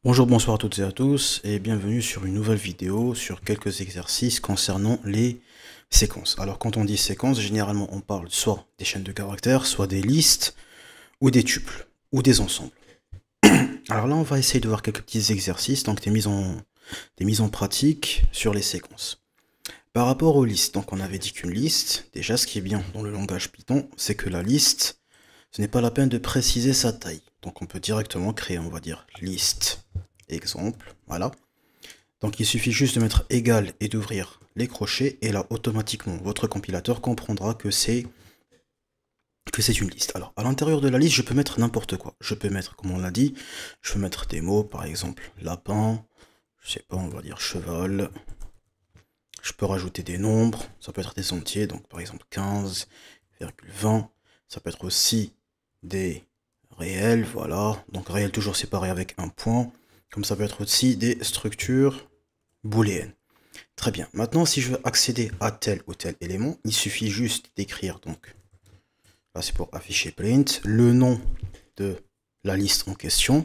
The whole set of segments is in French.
Bonjour, bonsoir à toutes et à tous et bienvenue sur une nouvelle vidéo sur quelques exercices concernant les séquences. Alors quand on dit séquence, généralement on parle soit des chaînes de caractères, soit des listes, ou des tuples, ou des ensembles. Alors là on va essayer de voir quelques petits exercices, donc des mises en pratique sur les séquences. Par rapport aux listes, donc on avait dit qu'une liste, déjà ce qui est bien dans le langage Python, c'est que la liste, ce n'est pas la peine de préciser sa taille. Donc on peut directement créer, on va dire, liste exemple, voilà. Donc il suffit juste de mettre égal et d'ouvrir les crochets, et là automatiquement votre compilateur comprendra que c'est une liste. Alors à l'intérieur de la liste, je peux mettre n'importe quoi. Je peux mettre, comme on l'a dit, je peux mettre des mots, par exemple lapin, je sais pas, on va dire cheval. Je peux rajouter des nombres, ça peut être des entiers, donc par exemple 15,20. Ça peut être aussi des réels, voilà. Donc réel toujours séparé avec un point. Comme ça peut être aussi des structures booléennes. Très bien. Maintenant, si je veux accéder à tel ou tel élément, il suffit juste d'écrire, donc, là c'est pour afficher print, le nom de la liste en question.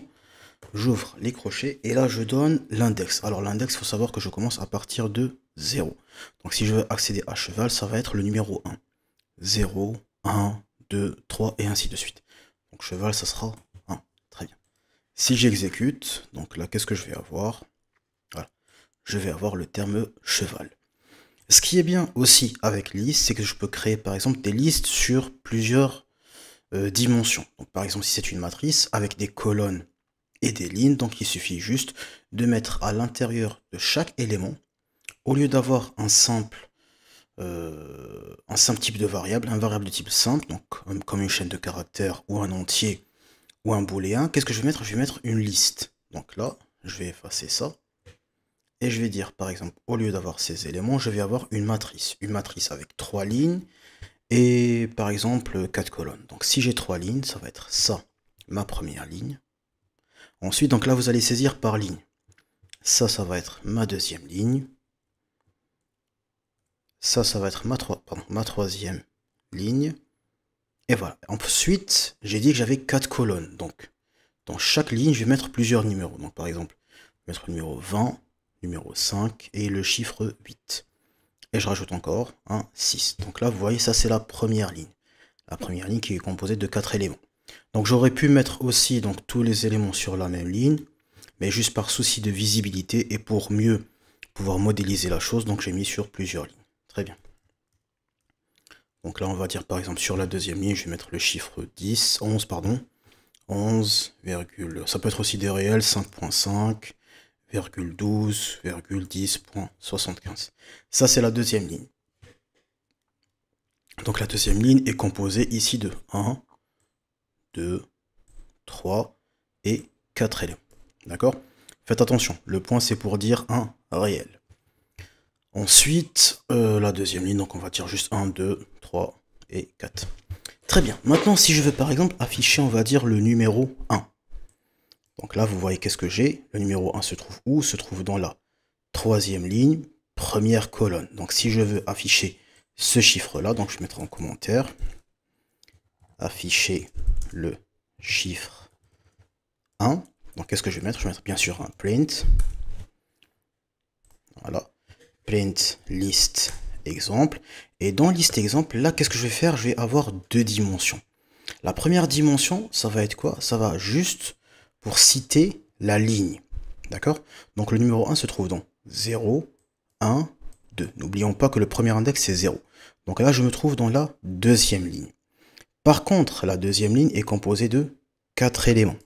J'ouvre les crochets et là je donne l'index. Alors l'index, il faut savoir que je commence à partir de 0. Donc si je veux accéder à cheval, ça va être le numéro 1. 0, 1, 2, 3 et ainsi de suite. Donc cheval, ça sera 1. Très bien. Si j'exécute, donc là, qu'est-ce que je vais avoir? Voilà. Je vais avoir le terme cheval. Ce qui est bien aussi avec liste, c'est que je peux créer par exemple des listes sur plusieurs dimensions. Donc par exemple, si c'est une matrice avec des colonnes et des lignes, donc il suffit juste de mettre à l'intérieur de chaque élément, au lieu d'avoir un simple type de variable, un variable de type simple, donc comme une chaîne de caractères ou un entier ou un booléen, qu'est-ce que je vais mettre? Je vais mettre une liste. Donc là, je vais effacer ça. Et je vais dire, par exemple, au lieu d'avoir ces éléments, je vais avoir une matrice. Une matrice avec 3 lignes et, par exemple, 4 colonnes. Donc si j'ai 3 lignes, ça va être ça, ma première ligne. Ensuite, donc là, vous allez saisir par ligne. Ça va être ma deuxième ligne. Ça va être ma troisième ligne. Et voilà. Ensuite, j'ai dit que j'avais 4 colonnes. Donc, dans chaque ligne, je vais mettre plusieurs numéros. Donc, par exemple, je vais mettre le numéro 20, numéro 5 et le chiffre 8. Et je rajoute encore un 6. Donc là, vous voyez, ça, c'est la première ligne. La première ligne qui est composée de 4 éléments. Donc, j'aurais pu mettre aussi donc, tous les éléments sur la même ligne, mais juste par souci de visibilité et pour mieux pouvoir modéliser la chose, donc j'ai mis sur plusieurs lignes. Très bien. Donc là, on va dire par exemple sur la deuxième ligne, je vais mettre le chiffre 11, pardon. 11, ça peut être aussi des réels, 5.5, 12, 10.75. Ça, c'est la deuxième ligne. Donc la deuxième ligne est composée ici de 1, 2, 3 et 4 éléments. D'accord? Faites attention, le point c'est pour dire un réel. Ensuite, la deuxième ligne, donc on va dire juste 1, 2, 3 et 4. Très bien. Maintenant, si je veux par exemple afficher, on va dire le numéro 1. Donc là, vous voyez qu'est-ce que j'ai. Le numéro 1 se trouve où? Se trouve dans la troisième ligne, première colonne. Donc si je veux afficher ce chiffre-là, donc je mettrai en commentaire, afficher le chiffre 1. Donc qu'est-ce que je vais mettre? Je vais mettre bien sûr un print. Voilà. Print list exemple. Et dans liste exemple, là, qu'est-ce que je vais faire? Je vais avoir deux dimensions. La première dimension, ça va être quoi? Ça va juste pour citer la ligne. D'accord? Donc le numéro 1 se trouve dans 0, 1, 2. N'oublions pas que le premier index, c'est 0. Donc là, je me trouve dans la deuxième ligne. Par contre, la deuxième ligne est composée de 4 éléments.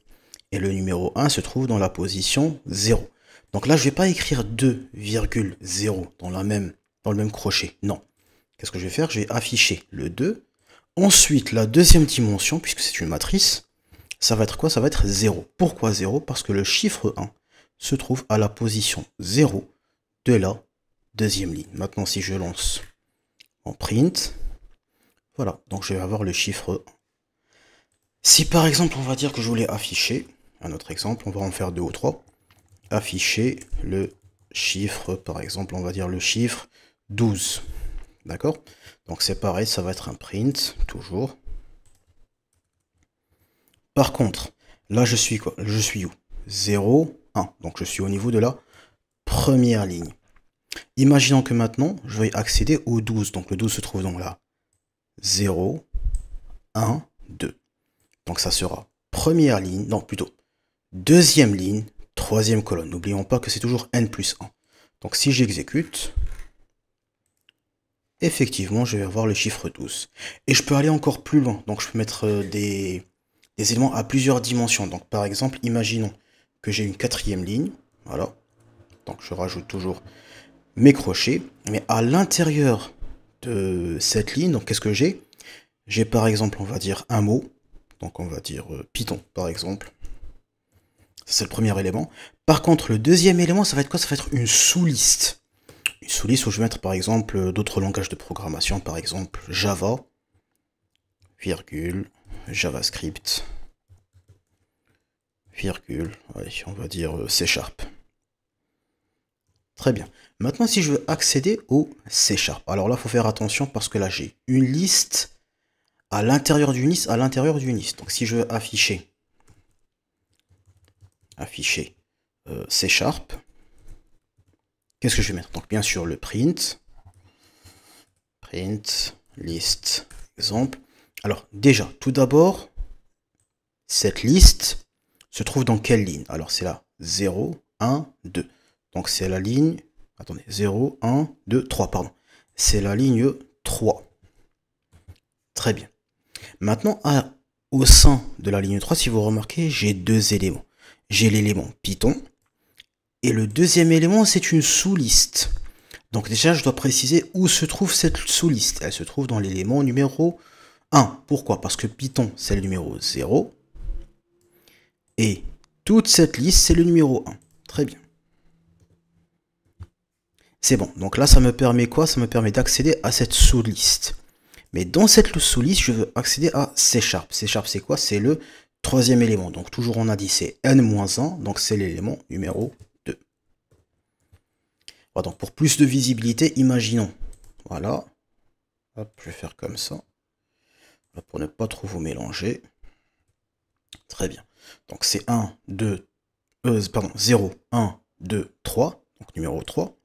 Et le numéro 1 se trouve dans la position 0. Donc là, je ne vais pas écrire 2,0 dans le même crochet. Non. Qu'est-ce que je vais faire? Je vais afficher le 2. Ensuite, la deuxième dimension, puisque c'est une matrice, ça va être quoi? Ça va être 0. Pourquoi 0? Parce que le chiffre 1 se trouve à la position 0 de la deuxième ligne. Maintenant, si je lance en print, voilà, donc je vais avoir le chiffre 1. Si par exemple, on va dire que je voulais afficher, un autre exemple, on va en faire 2 ou 3, afficher le chiffre, par exemple, on va dire le chiffre 12. D'accord? Donc c'est pareil, ça va être un print, toujours. Par contre, là je suis quoi? Je suis où? 0, 1. Donc je suis au niveau de la première ligne. Imaginons que maintenant, je vais accéder au 12. Donc le 12 se trouve donc là. 0, 1, 2. Donc ça sera première ligne, non plutôt deuxième ligne, troisième colonne. N'oublions pas que c'est toujours n plus 1. Donc si j'exécute, effectivement, je vais avoir le chiffre 12. Et je peux aller encore plus loin. Donc je peux mettre des éléments à plusieurs dimensions. Donc par exemple, imaginons que j'ai une quatrième ligne. Voilà. Donc je rajoute toujours mes crochets. Mais à l'intérieur de cette ligne, donc qu'est-ce que j'ai? J'ai par exemple, on va dire un mot. Donc on va dire Python par exemple. C'est le premier élément. Par contre, le deuxième élément, ça va être quoi? Ça va être une sous-liste. Une sous-liste où je vais mettre par exemple d'autres langages de programmation, par exemple Java, virgule, JavaScript, virgule, allez, on va dire C#. Très bien. Maintenant, si je veux accéder au C#, alors là, il faut faire attention parce que là, j'ai une liste à l'intérieur d'une liste, à l'intérieur d'une liste. Donc, si je veux afficher C#, qu'est-ce que je vais mettre? Donc, bien sûr, le print list, exemple. Alors, déjà, tout d'abord, cette liste se trouve dans quelle ligne? Alors, c'est là, 0, 1, 2. Donc, c'est la ligne, attendez, 0, 1, 2, 3, pardon. C'est la ligne 3. Très bien. Maintenant, au sein de la ligne 3, si vous remarquez, j'ai deux éléments. J'ai l'élément Python, et le deuxième élément, c'est une sous-liste. Donc déjà, je dois préciser où se trouve cette sous-liste. Elle se trouve dans l'élément numéro 1. Pourquoi? Parce que Python, c'est le numéro 0. Et toute cette liste, c'est le numéro 1. Très bien. C'est bon. Donc là, ça me permet quoi? Ça me permet d'accéder à cette sous-liste. Mais dans cette sous-liste, je veux accéder à C#. C#, c'est quoi? C'est le troisième élément. Donc toujours, on a dit c'est n-1. Donc c'est l'élément numéro 2. Voilà, donc pour plus de visibilité, imaginons. Voilà. Hop, je vais faire comme ça. Pour ne pas trop vous mélanger. Très bien. Donc c'est 1, 2, 0, 1, 2, 3. Donc numéro 3.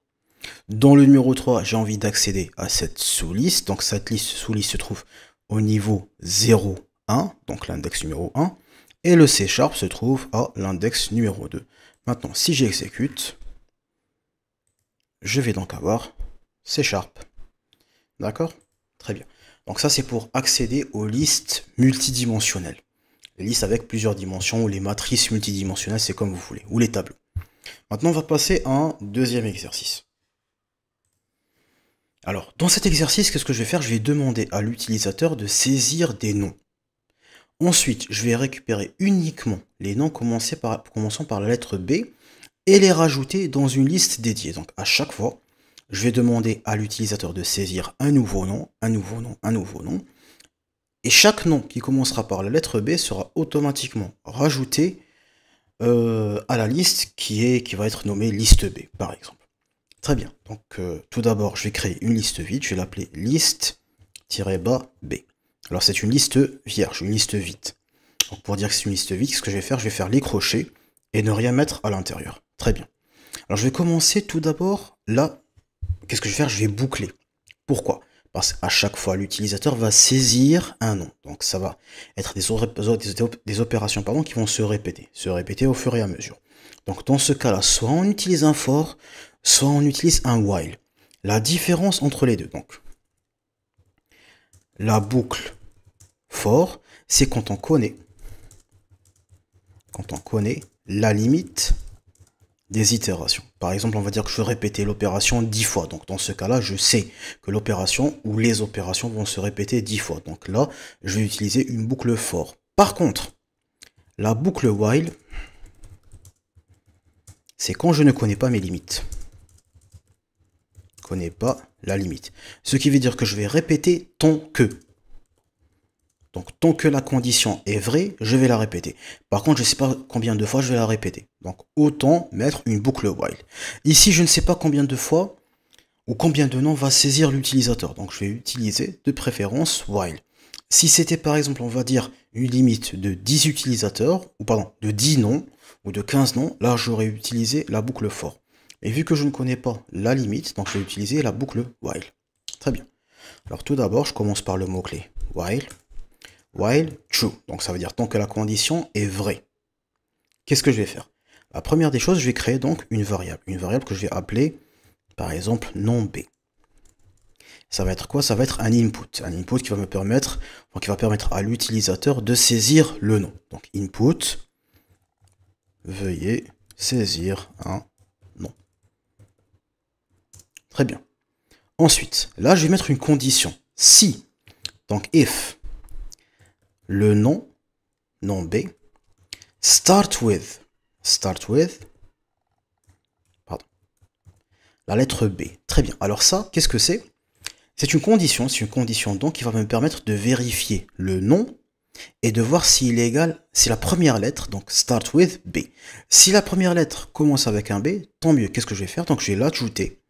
Dans le numéro 3, j'ai envie d'accéder à cette sous-liste. Donc cette liste sous-liste se trouve au niveau 0, 1, donc l'index numéro 1. Et le C# se trouve à l'index numéro 2. Maintenant, si j'exécute, je vais donc avoir C#. D'accord? Très bien. Donc ça, c'est pour accéder aux listes multidimensionnelles. Les listes avec plusieurs dimensions, ou les matrices multidimensionnelles, c'est comme vous voulez, ou les tableaux. Maintenant, on va passer à un deuxième exercice. Alors, dans cet exercice, qu'est-ce que je vais faire? Je vais demander à l'utilisateur de saisir des noms. Ensuite, je vais récupérer uniquement les noms commençant par la lettre B et les rajouter dans une liste dédiée. Donc, à chaque fois, je vais demander à l'utilisateur de saisir un nouveau nom, un nouveau nom, un nouveau nom. Et chaque nom qui commencera par la lettre B sera automatiquement rajouté à la liste qui va être nommée liste B, par exemple. Très bien. Donc, tout d'abord, je vais créer une liste vide. Je vais l'appeler liste-B. Alors, c'est une liste vierge, une liste vide. Donc, pour dire que c'est une liste vide, ce que je vais faire les crochets et ne rien mettre à l'intérieur. Très bien. Alors, je vais commencer tout d'abord là. Qu'est-ce que je vais faire? Je vais boucler. Pourquoi? Parce qu'à chaque fois, l'utilisateur va saisir un nom. Donc, ça va être des opérations qui vont se répéter au fur et à mesure. Donc, dans ce cas-là, soit on utilise un for, soit on utilise un while. La différence entre les deux, donc, la boucle for, c'est quand on connaît la limite des itérations. Par exemple, on va dire que je veux répéter l'opération 10 fois. Donc, dans ce cas-là, je sais que l'opération ou les opérations vont se répéter 10 fois. Donc là, je vais utiliser une boucle for. Par contre, la boucle while, c'est quand je ne connais pas mes limites. Je ne connais pas la limite. Ce qui veut dire que je vais répéter tant que. Donc, tant que la condition est vraie, je vais la répéter. Par contre, je ne sais pas combien de fois je vais la répéter. Donc, autant mettre une boucle while. Ici, je ne sais pas combien de fois ou combien de noms va saisir l'utilisateur. Donc, je vais utiliser de préférence while. Si c'était par exemple, on va dire, une limite de 10 utilisateurs, ou pardon, de 10 noms, ou de 15 noms, là j'aurais utilisé la boucle for. Et vu que je ne connais pas la limite, donc je vais utiliser la boucle while. Très bien. Alors tout d'abord, je commence par le mot-clé while true. Donc ça veut dire tant que la condition est vraie. Qu'est-ce que je vais faire? La première des choses, je vais créer donc une variable que je vais appeler par exemple nom B. Ça va être quoi? Ça va être un input qui va me permettre, donc qui va permettre à l'utilisateur de saisir le nom. Donc input, veuillez saisir un nom. Très bien. Ensuite, là je vais mettre une condition. Si, donc if, le nom B, start with, pardon, la lettre B. Très bien. Alors ça, qu'est-ce que c'est? C'est une condition donc qui va me permettre de vérifier le nom et de voir s'il est égal, si la première lettre, donc start with B. Si la première lettre commence avec un B, tant mieux. Qu'est-ce que je vais faire? Donc je vais l'ajouter.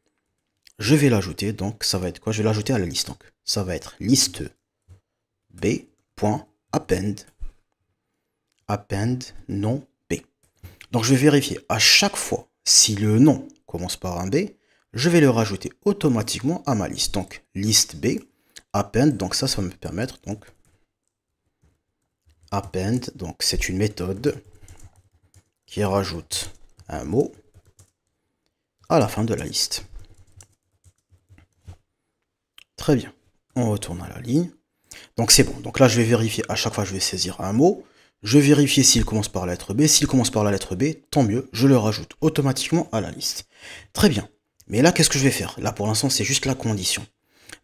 Donc ça va être quoi? Je vais l'ajouter à la liste. Donc ça va être liste B.append nom B. Donc je vais vérifier à chaque fois si le nom commence par un B, je vais le rajouter automatiquement à ma liste. Donc liste B, append, donc ça va me permettre donc append, donc c'est une méthode qui rajoute un mot à la fin de la liste. Très bien, on retourne à la ligne. Donc c'est bon, donc là je vais vérifier à chaque fois je vais saisir un mot. Je vais vérifier s'il commence par la lettre B. S'il commence par la lettre B, tant mieux, je le rajoute automatiquement à la liste. Très bien. Mais là, qu'est-ce que je vais faire? Là, pour l'instant, c'est juste la condition.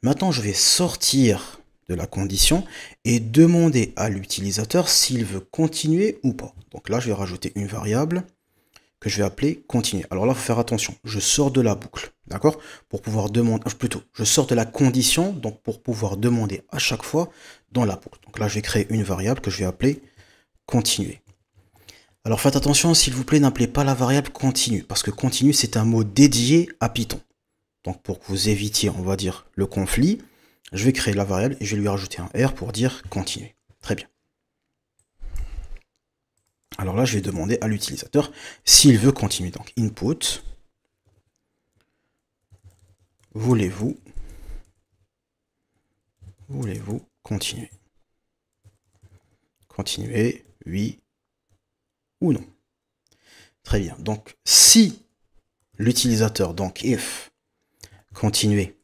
Maintenant, je vais sortir de la condition et demander à l'utilisateur s'il veut continuer ou pas. Donc là, je vais rajouter une variable que je vais appeler continuer. Alors là, il faut faire attention. Je sors de la boucle, d'accord? Pour pouvoir demander, plutôt, je sors de la condition, donc pour pouvoir demander à chaque fois dans la boucle. Donc là, je vais créer une variable que je vais appeler continuer. Alors faites attention, s'il vous plaît, n'appelez pas la variable continue, parce que continue, c'est un mot dédié à Python. Donc pour que vous évitiez, on va dire, le conflit, je vais créer la variable et je vais lui rajouter un R pour dire continuer. Très bien. Alors là, je vais demander à l'utilisateur s'il veut continuer. Donc input, voulez-vous continuer? Continuer, oui ou non. Très bien. Donc, si l'utilisateur, donc if, continuer,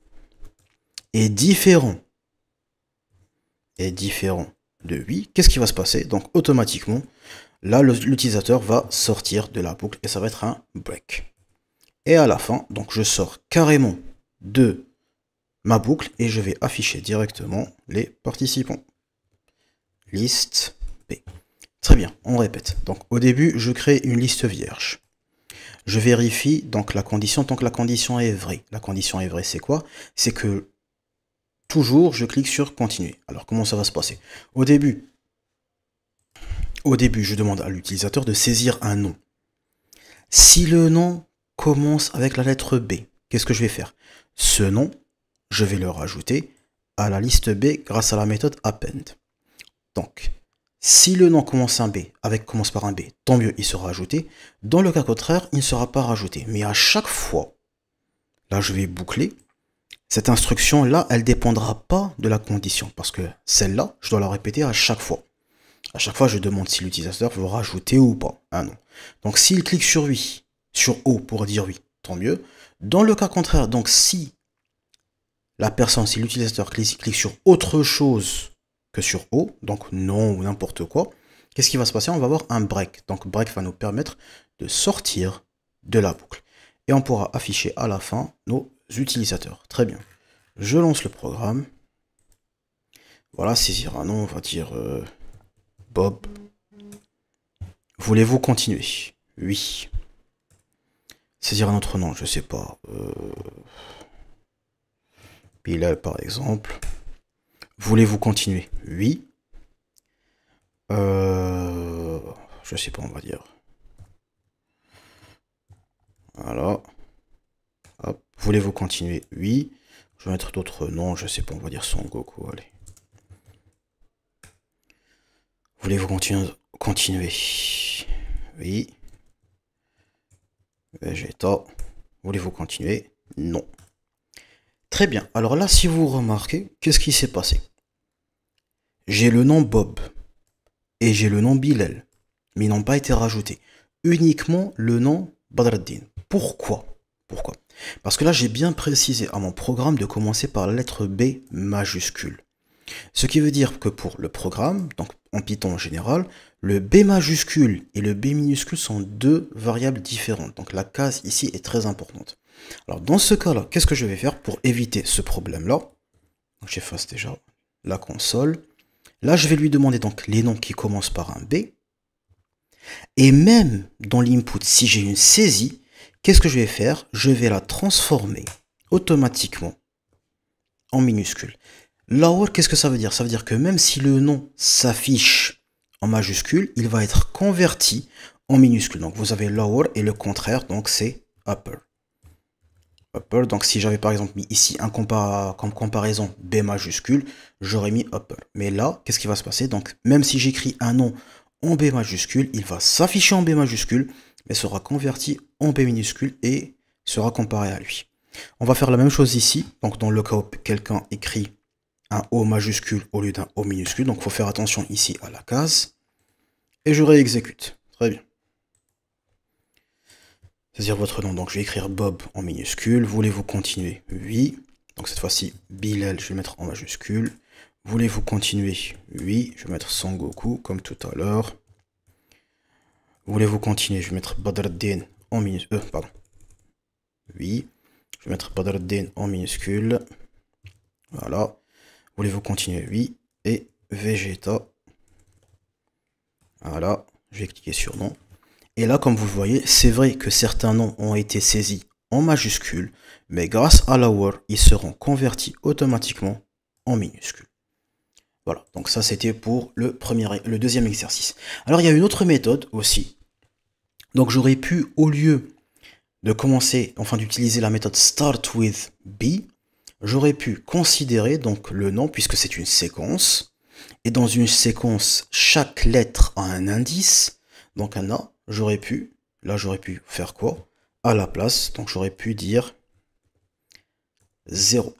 est différent de oui, qu'est-ce qui va se passer? Donc, automatiquement, là, l'utilisateur va sortir de la boucle et ça va être un break. Et à la fin, donc, je sors carrément de ma boucle et je vais afficher directement les participants. Liste B. Très bien, on répète. Donc au début, je crée une liste vierge. Je vérifie donc la condition tant que la condition est vraie. La condition est vraie, c'est quoi? C'est que toujours, je clique sur continuer. Alors comment ça va se passer? Au début, je demande à l'utilisateur de saisir un nom. Si le nom commence avec la lettre B, qu'est-ce que je vais faire? Ce nom, je vais le rajouter à la liste B grâce à la méthode append. Donc, si le nom commence par un B, tant mieux, il sera ajouté. Dans le cas contraire, il ne sera pas rajouté. Mais à chaque fois, là je vais boucler, cette instruction-là, elle ne dépendra pas de la condition. Parce que celle-là, je dois la répéter à chaque fois. À chaque fois, je demande si l'utilisateur veut rajouter ou pas un nom. Donc s'il clique sur oui, sur O pour dire oui, tant mieux. Dans le cas contraire, donc si l'utilisateur clique sur autre chose que sur O, donc non ou n'importe quoi, qu'est-ce qui va se passer? On va avoir un break. Donc break va nous permettre de sortir de la boucle. Et on pourra afficher à la fin nos utilisateurs. Très bien. Je lance le programme. Voilà, saisir un nom, on va dire Bob. Voulez-vous continuer? Oui. Saisir un autre nom, je sais pas. Bilal par exemple. Voulez-vous continuer? Oui. Je sais pas, on va dire. Voilà. Hop. Voulez-vous continuer? Oui. Je vais mettre d'autres noms, je sais pas, on va dire Son Goku, allez. Voulez-vous continuer? Oui. Vegeta. Voulez-vous continuer? Non. Très bien. Alors là, si vous remarquez, qu'est-ce qui s'est passé? J'ai le nom Bob et j'ai le nom Bilal, mais ils n'ont pas été rajoutés. Uniquement le nom Badreddin. Pourquoi? Pourquoi? Parce que là, j'ai bien précisé à mon programme de commencer par la lettre B majuscule. Ce qui veut dire que pour le programme, donc en Python en général, le B majuscule et le B minuscule sont deux variables différentes. Donc la case ici est très importante. Alors dans ce cas-là, qu'est-ce que je vais faire pour éviter ce problème-là? J'efface déjà la console. Là, je vais lui demander donc les noms qui commencent par un B. Et même dans l'input, si j'ai une saisie, qu'est-ce que je vais faire? Je vais la transformer automatiquement en minuscule. Lower, qu'est-ce que ça veut dire? Ça veut dire que même si le nom s'affiche en majuscule, il va être converti en minuscule. Donc vous avez lower et le contraire, donc c'est upper. Upper, donc si j'avais par exemple mis ici comme comparaison B majuscule, j'aurais mis upper. Mais là, qu'est-ce qui va se passer? Donc même si j'écris un nom en B majuscule, il va s'afficher en B majuscule, mais sera converti en B minuscule et sera comparé à lui. On va faire la même chose ici, donc dans le cas où quelqu'un écrit un O majuscule au lieu d'un O minuscule, donc il faut faire attention ici à la case, et je réexécute. Très bien. Saisir votre nom, donc je vais écrire Bob en minuscule. Voulez-vous continuer? Oui. Donc cette fois-ci, Bilal, je vais mettre en majuscule. Voulez-vous continuer? Oui. Je vais mettre Son Goku, comme tout à l'heure. Voulez-vous continuer? Je vais mettre Badreddin en minuscule. Pardon. Oui. Je vais mettre Badreddin en minuscule. Voilà. Voulez-vous continuer? Oui. Et Vegeta. Voilà. Je vais cliquer sur nom. Et là, comme vous le voyez, c'est vrai que certains noms ont été saisis en majuscule, mais grâce à lower, ils seront convertis automatiquement en minuscule. Voilà, donc ça c'était pour le deuxième exercice. Alors il y a une autre méthode aussi. Donc j'aurais pu, au lieu de commencer, enfin d'utiliser la méthode start with B, j'aurais pu considérer donc le nom, puisque c'est une séquence, et dans une séquence, chaque lettre a un indice, donc un A. J'aurais pu faire quoi? À la place, donc j'aurais pu dire 0.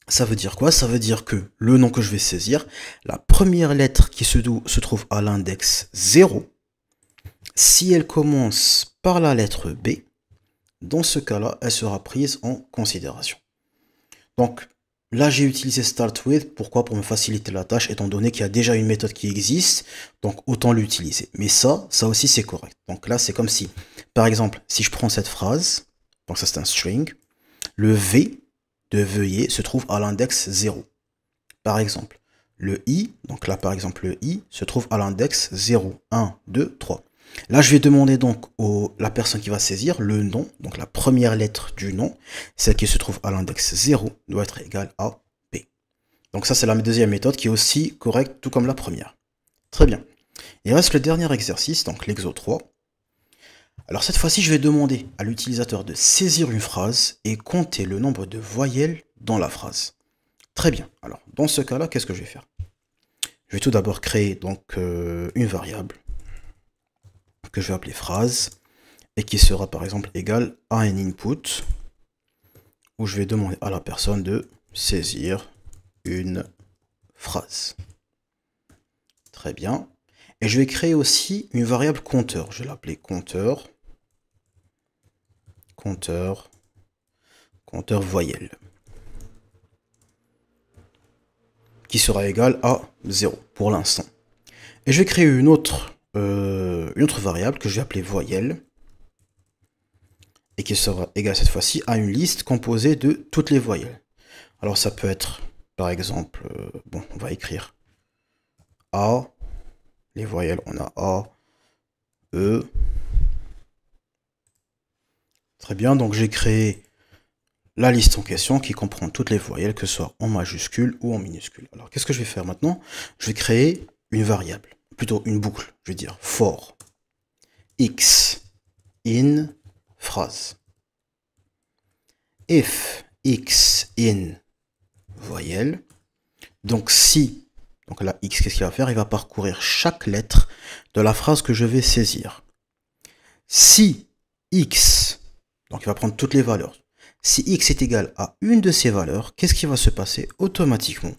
Ça veut dire quoi? Ça veut dire que le nom que je vais saisir, la première lettre qui se trouve à l'index 0, si elle commence par la lettre B, dans ce cas-là, elle sera prise en considération. Donc, là, j'ai utilisé start with. Pourquoi? Pour me faciliter la tâche, étant donné qu'il y a déjà une méthode qui existe. Donc, autant l'utiliser. Mais ça aussi, c'est correct. Donc là, c'est comme si, par exemple, si je prends cette phrase, donc ça, c'est un string, le V de veuillez se trouve à l'index 0. Par exemple, le I, donc là, par exemple, le I se trouve à l'index 0, 1, 2, 3. Là, je vais demander donc à la personne qui va saisir le nom, donc la première lettre du nom, celle qui se trouve à l'index 0, doit être égale à P. Donc ça, c'est la deuxième méthode qui est aussi correcte, tout comme la première. Très bien. Il reste le dernier exercice, donc l'exo 3. Alors cette fois-ci, je vais demander à l'utilisateur de saisir une phrase et compter le nombre de voyelles dans la phrase. Très bien. Alors, dans ce cas-là, qu'est-ce que je vais faire? Je vais tout d'abord créer donc une variable que je vais appeler phrase et qui sera par exemple égale à un input où je vais demander à la personne de saisir une phrase. Très bien. Et je vais créer aussi une variable compteur. Je vais l'appeler compteur voyelle qui sera égal à 0 pour l'instant. Et je vais créer une autre variable que je vais appeler voyelle et qui sera égale cette fois-ci à une liste composée de toutes les voyelles. Alors ça peut être par exemple, bon, on va écrire A, les voyelles, on a A, E. Très bien, donc j'ai créé la liste en question qui comprend toutes les voyelles, que ce soit en majuscule ou en minuscule. Alors qu'est-ce que je vais faire maintenant? Je vais créer une variable, plutôt une boucle, je vais dire for x in phrase. If x in voyelle, donc si, donc là x, qu'est-ce qu'il va faire? Il va parcourir chaque lettre de la phrase que je vais saisir. Si x, donc il va prendre toutes les valeurs, si x est égal à une de ces valeurs, qu'est-ce qui va se passer? Automatiquement,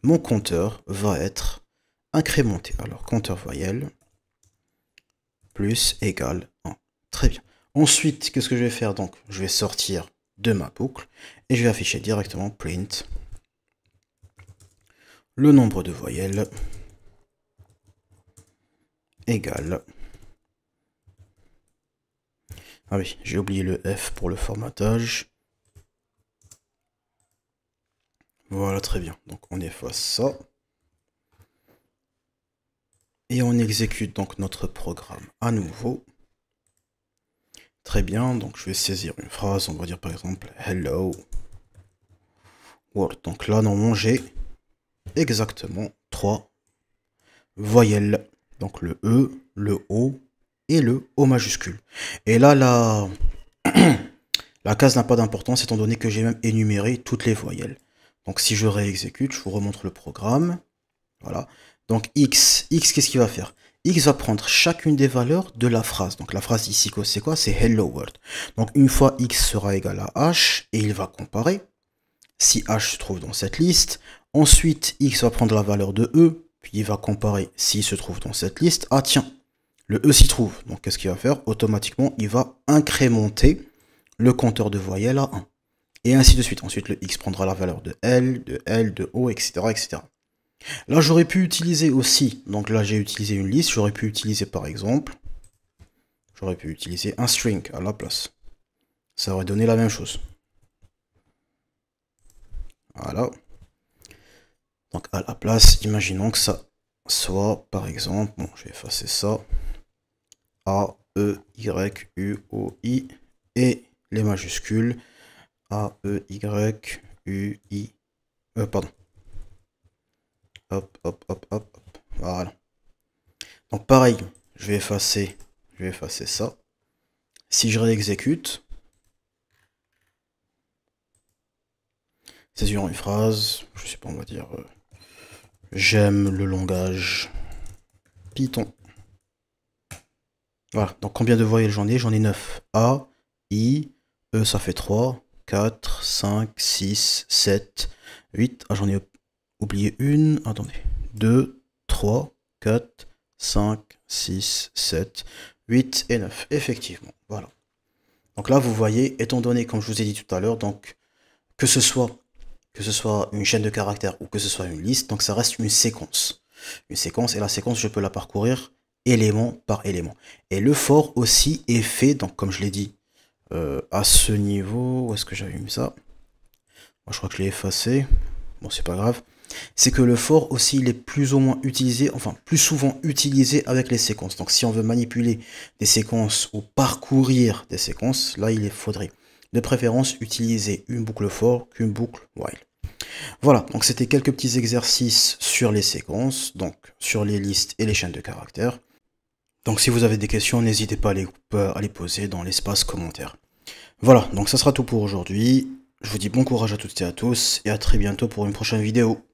mon compteur va être incrémenté. Alors, compteur voyelle, plus égal 1. Très bien. Ensuite, qu'est-ce que je vais faire? Donc, je vais sortir de ma boucle et je vais afficher directement print le nombre de voyelles égale... Ah oui, j'ai oublié le F pour le formatage. Voilà, très bien. Donc, on efface ça. Et on exécute donc notre programme à nouveau. Très bien, donc je vais saisir une phrase, on va dire par exemple Hello World. Donc là, normalement, j'ai exactement 3 voyelles. Donc le E, le O et le O majuscule. Et là, la case n'a pas d'importance étant donné que j'ai même énuméré toutes les voyelles. Donc si je réexécute, je vous remontre le programme. Voilà. Donc X, qu'est-ce qu'il va faire? X va prendre chacune des valeurs de la phrase. Donc la phrase ici, c'est quoi? C'est Hello World. Donc une fois X sera égal à H, et il va comparer si H se trouve dans cette liste. Ensuite, X va prendre la valeur de E, puis il va comparer s'il se trouve dans cette liste. Ah tiens, le E s'y trouve. Donc qu'est-ce qu'il va faire? Automatiquement, il va incrémenter le compteur de voyelles à 1. Et ainsi de suite. Ensuite, le X prendra la valeur de L, de O, etc. etc. Là, j'aurais pu utiliser aussi, donc là j'ai utilisé une liste, j'aurais pu utiliser par exemple, j'aurais pu utiliser un string à la place. Ça aurait donné la même chose. Voilà. Donc à la place, imaginons que ça soit par exemple, bon je vais effacer ça, A, E, Y, U, O, I, et les majuscules, A, E, Y, U, I, pardon. Hop, hop, hop, hop, hop. Voilà. Donc pareil, je vais effacer ça. Si je réexécute, saisir une phrase, je sais pas, on va dire j'aime le langage Python. Voilà, donc combien de voyelles j'en ai? J'en ai 9. A, I, E ça fait 3, 4, 5, 6, 7, 8. Ah, j'en ai oublié une. Attendez. 2, 3, 4, 5, 6, 7, 8 et 9. Effectivement, voilà. Donc là, vous voyez, étant donné, comme je vous ai dit tout à l'heure, donc que ce soit une chaîne de caractères ou que ce soit une liste, donc ça reste une séquence. Une séquence, et la séquence, je peux la parcourir élément par élément. Et le for aussi est fait, donc comme je l'ai dit, à ce niveau, où est-ce que j'avais mis ça? Moi, je crois que je l'ai effacé. Bon, c'est pas grave. C'est que le for aussi, il est plus ou moins utilisé, enfin, plus souvent utilisé avec les séquences. Donc, si on veut manipuler des séquences ou parcourir des séquences, là, il faudrait de préférence utiliser une boucle for qu'une boucle while. Voilà, donc c'était quelques petits exercices sur les séquences, donc sur les listes et les chaînes de caractères. Donc si vous avez des questions, n'hésitez pas à les poser dans l'espace commentaire. Voilà, donc ça sera tout pour aujourd'hui. Je vous dis bon courage à toutes et à tous, et à très bientôt pour une prochaine vidéo.